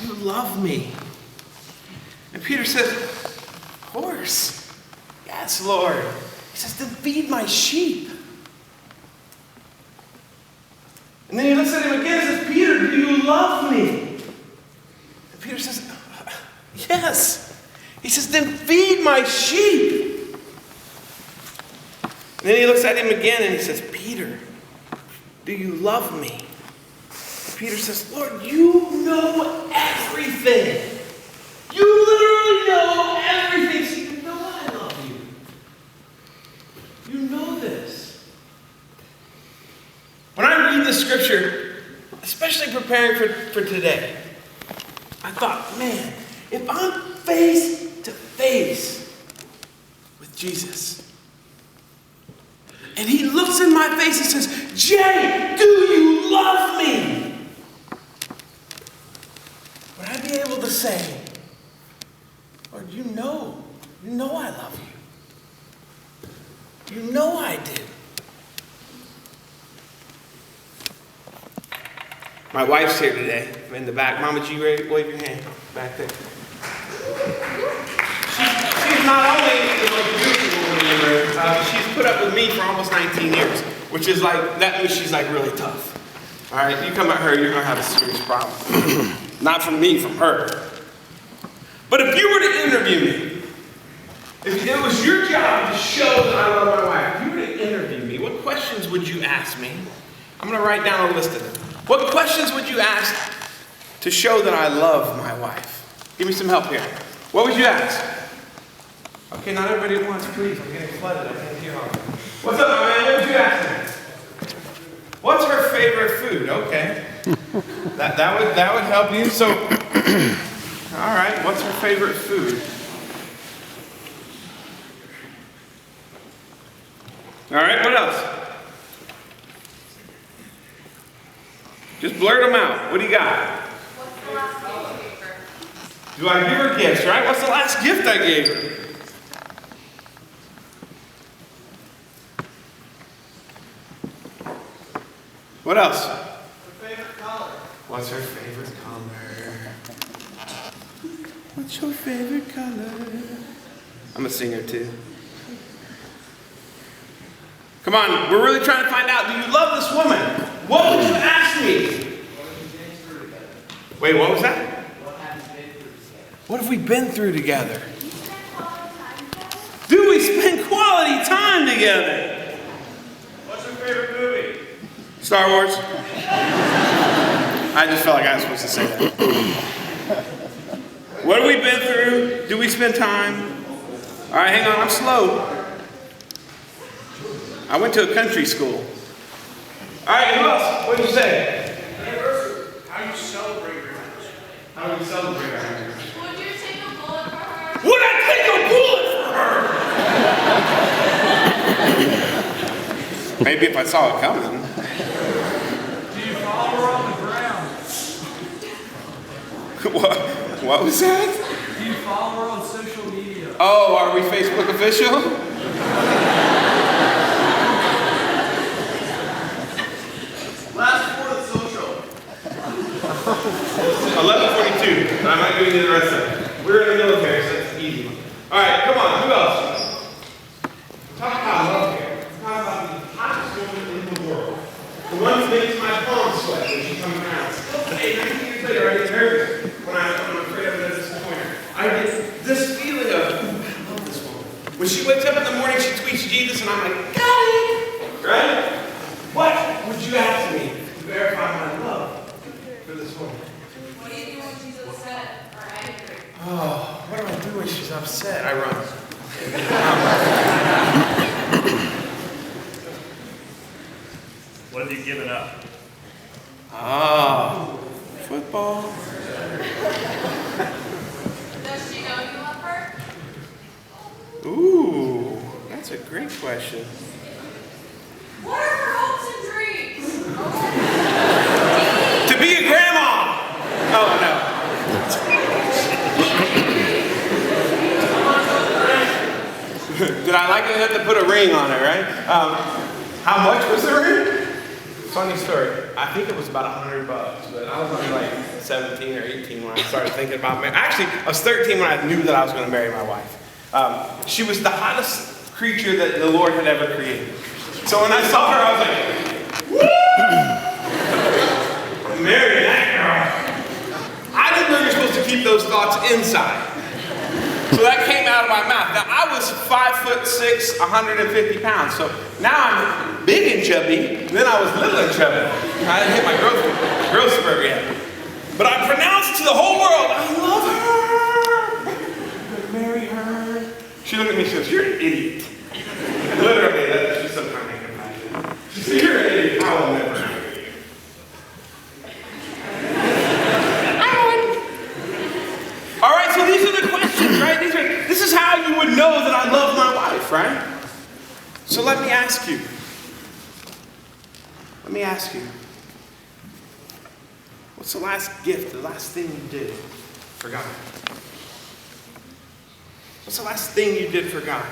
you love me? And Peter says, of course. Yes, Lord. He says, then feed my sheep. And then he looks at him again and says, Peter, do you love me? And Peter says, yes. He says, then feed my sheep. And then he looks at him again and he says, Peter, do you love me? And Peter says, Lord, you know everything. You literally know everything. So you know I love you. You know this. When I read the scripture, especially preparing for today, I thought, man, if I'm face to face with Jesus, and he looks in my face and says, Jay, do you love me? Would I be able to say, Lord, you know I love you. You know I do. My wife's here today, in the back. Mama G, wave your hand back there. She's not only the most beautiful woman in the room, she's put up with me for almost 19 years, which is like, that means she's like really tough. All right, you come at her, you're gonna have a serious problem. Not from me, from her. But if you were to interview me, if it was your job to show that I love my wife, if you were to interview me, what questions would you ask me? I'm gonna write down a list of them. What questions would you ask to show that I love my wife? Give me some help here. What would you ask? Okay, not everybody at once, please. I'm getting flooded. I can't hear all. What's up, my man? What would you ask me? What's her favorite food? Okay. That would help you. So, all right. What's her favorite food? All right. What else? Just blurt them out. What do you got? What's the last gift you gave her? Do I give her gifts, right? What's the last gift I gave her? What else? Her favorite color. What's her favorite color? What's your favorite color? I'm a singer too. Come on, we're really trying to find out, do you love this woman? What would you ask me? Wait, what was that? What have we been through together? Do we spend quality time together? What's her favorite movie? Star Wars. I just felt like I was supposed to say that. What have we been through? Do we spend time? All right, hang on, I'm slow. I went to a country school. All right, who else? What did you say? How do you celebrate your marriage? How do we celebrate our marriage? Would you take a bullet for her? Would I take a bullet for her? Maybe if I saw it coming. Do you follow her on the ground? What was that? Do you follow her on social media? Oh, are we Facebook official? Last four of social. 11:42. I'm not doing the rest of it. We're in the military, so it's easy. All right, come on. Who else? Talk about love here. Talk about the hottest woman in the world. The one who makes my palms sweat when she comes around. Hey, 19 years later, I get nervous when I'm afraid I'm going to disappoint her. I get this feeling of, I love this woman. When she wakes up in the morning, she tweets Jesus, and I'm like, got it! Right? What would you ask me to verify my love for this woman? What do you do when she's upset or angry? Oh, what do I do when she's upset? I run. What have you given up? Ah, football. Does she know you love her? Ooh, that's a great question. What are her hopes and dreams? To be a grandma. Oh no. Did I like it? To put a ring on it, right? How much was the ring? Funny story. I think it was about $100, but I was only like 17 or 18 when I started thinking about marriage. Actually, I was 13 when I knew that I was going to marry my wife. She was the hottest creature that the Lord had ever created. So when I saw her, I was like, woo! Marry that girl. I didn't know you're supposed to keep those thoughts inside. So that came out of my mouth. Now, I was 5'6", 150 pounds. So now I'm big and chubby. Then I was little and chubby. I didn't hit my growth spurt yet. But I pronounced to the whole world, I love her. I'm gonna marry her. She looked at me, she goes, you're an idiot. Literally, that's just some kind of compassion. She said, you're an idiot. I will never marry you. All right, so these are the questions, right? This is how you would know that I love my wife, right? So let me ask you. What's the last gift, the last thing you did for God? What's the last thing you did for God?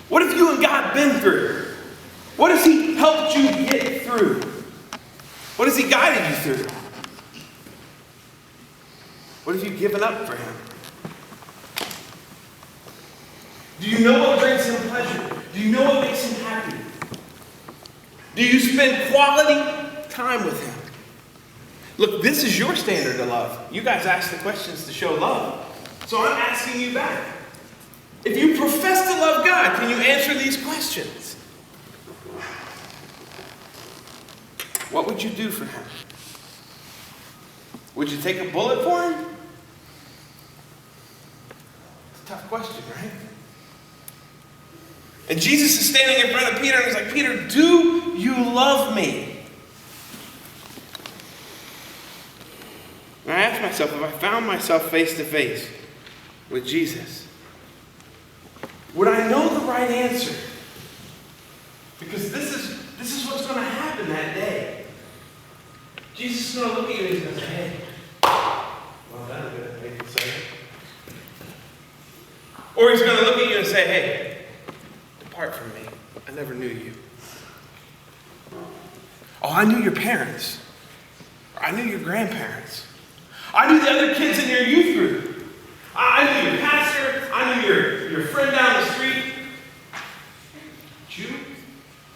What have you and God been through? What has He helped you get through? What has He guided you through? What have you given up for Him? Do you know what brings Him pleasure? Do you know what makes Him happy? Do you spend quality time with Him? Look, this is your standard of love. You guys ask the questions to show love. So I'm asking you back. If you profess to love God, can you answer these questions? What would you do for Him? Would you take a bullet for Him? It's a tough question, right? And Jesus is standing in front of Peter and he's like, Peter, do you love me? And I asked myself, if I found myself face to face with Jesus, would I know the right answer? Because this is what's going to happen that day. Jesus is going to look at you and he's going to say, hey, well done, good. Make it say it. Or he's going to look at you and say, hey, depart from me. I never knew you. Oh, I knew your parents. Or I knew your grandparents. I knew the other kids in your youth group. I knew your pastor. I knew your friend down the street. But you,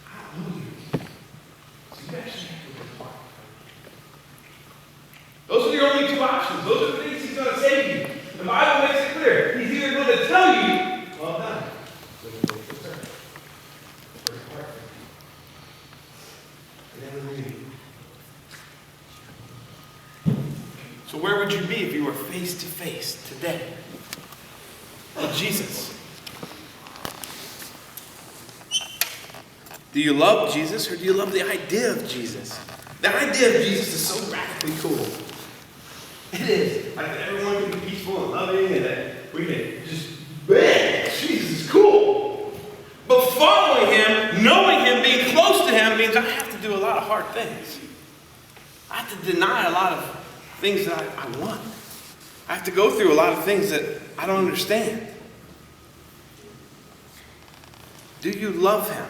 I don't know you. So you actually have to depart. Those are your only two options. Those are the things He's going to say to you. The Bible makes it clear. He's either going to tell you, well done. So where would you be if you were face to face today with Jesus? Do you love Jesus or do you love the idea of Jesus? The idea of Jesus is so radically cool. It is. Like that everyone can be peaceful and loving and that we can just, man, Jesus is cool. But following Him, knowing Him, being close to Him means I have to do a lot of hard things. I have to deny a lot of things that I want. I have to go through a lot of things that I don't understand. Do you love Him?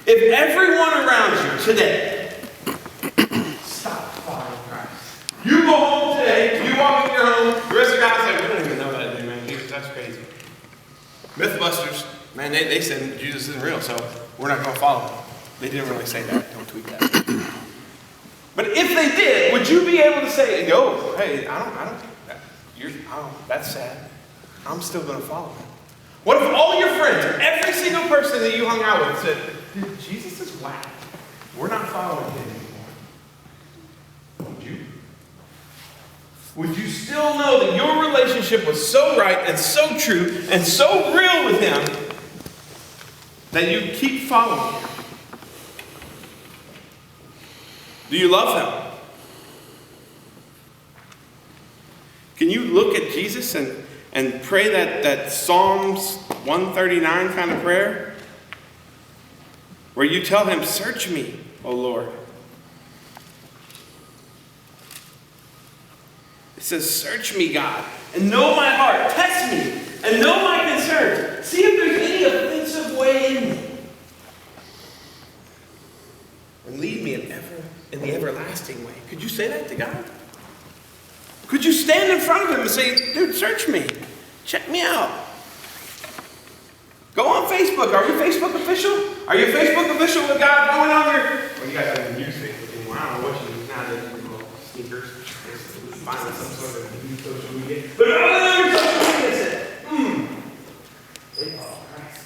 If everyone around you today stop following Christ, you go home today, you walk in your home, the rest of the guys say, we don't even know that dude, man. Jesus, that's crazy. Mythbusters, man, they said Jesus isn't real, so we're not going to follow Him. They didn't really say that. Don't tweet that. But if they did, would you be able to say, yo, hey, that's sad. I'm still going to follow Him. What if all your friends, every single person that you hung out with said, dude, Jesus is whack. We're not following Him anymore. Would you? Would you still know that your relationship was so right and so true and so real with Him that you keep following Him? Do you love Him? Can you look at Jesus and pray that Psalms 139 kind of prayer? Where you tell Him, search me, O Lord. It says, search me, God, and know my heart. Test me, and know my concerns. See if there's any offensive way in me. And lead me in everlasting everlasting way. Could you say that to God? Could you stand in front of him and say, dude, search me. Check me out. Go on Facebook. Are you Facebook official? Are you Facebook official with God going on your... Well, you guys don't even use Facebook anymore. I don't know what you use now that you call sneakers. Find some sort of new social media. But on your social media said, they follow Christ.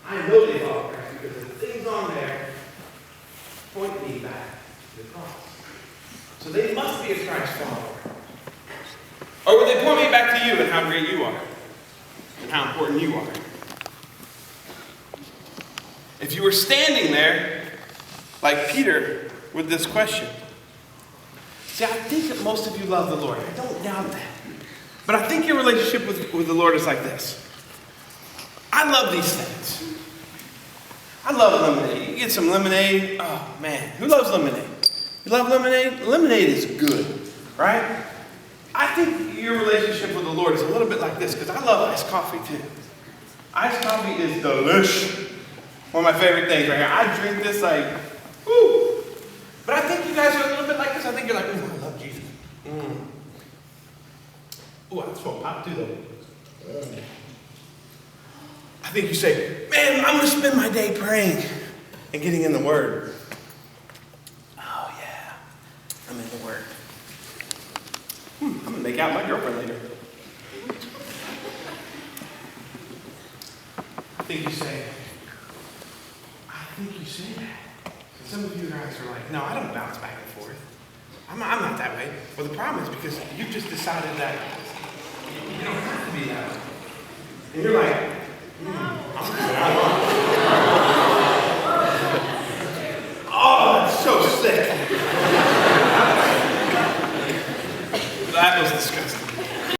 I know they follow Christ because the things on there point me back to the cross. So they must be a Christ follower. Or would they point me back to you and how great you are? And how important you are? If you were standing there, like Peter, with this question. See, I think that most of you love the Lord. I don't doubt that. But I think your relationship with the Lord is like this. I love these things. I love lemonade. You get some lemonade. Oh, man. Who loves lemonade? You love lemonade? Lemonade is good, right? I think your relationship with the Lord is a little bit like this, because I love iced coffee too. Iced coffee is delicious. One of my favorite things right here. I drink this like, whoo. But I think you guys are a little bit like this. I think you're like, ooh, I love Jesus. Ooh, I just want pop too though. I think you say, man, I'm going to spend my day praying and getting in the Word. Oh, yeah. I'm in the Word. I'm going to make out my girlfriend later. I think you say that. And some of you guys are like, no, I don't bounce back and forth. I'm not that way. Well, the problem is because you've just decided that you don't have to be that way. And you're like, I'm good. Oh, that's so sick. That was disgusting.